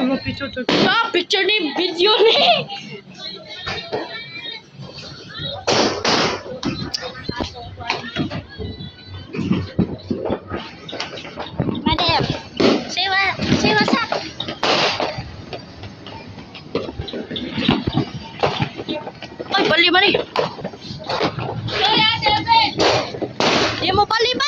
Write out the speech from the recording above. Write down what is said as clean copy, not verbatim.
Kamu picture to. Picture ni, video ni. Madam, say what's up. Ay, bali ba ni? Di mo bali ba?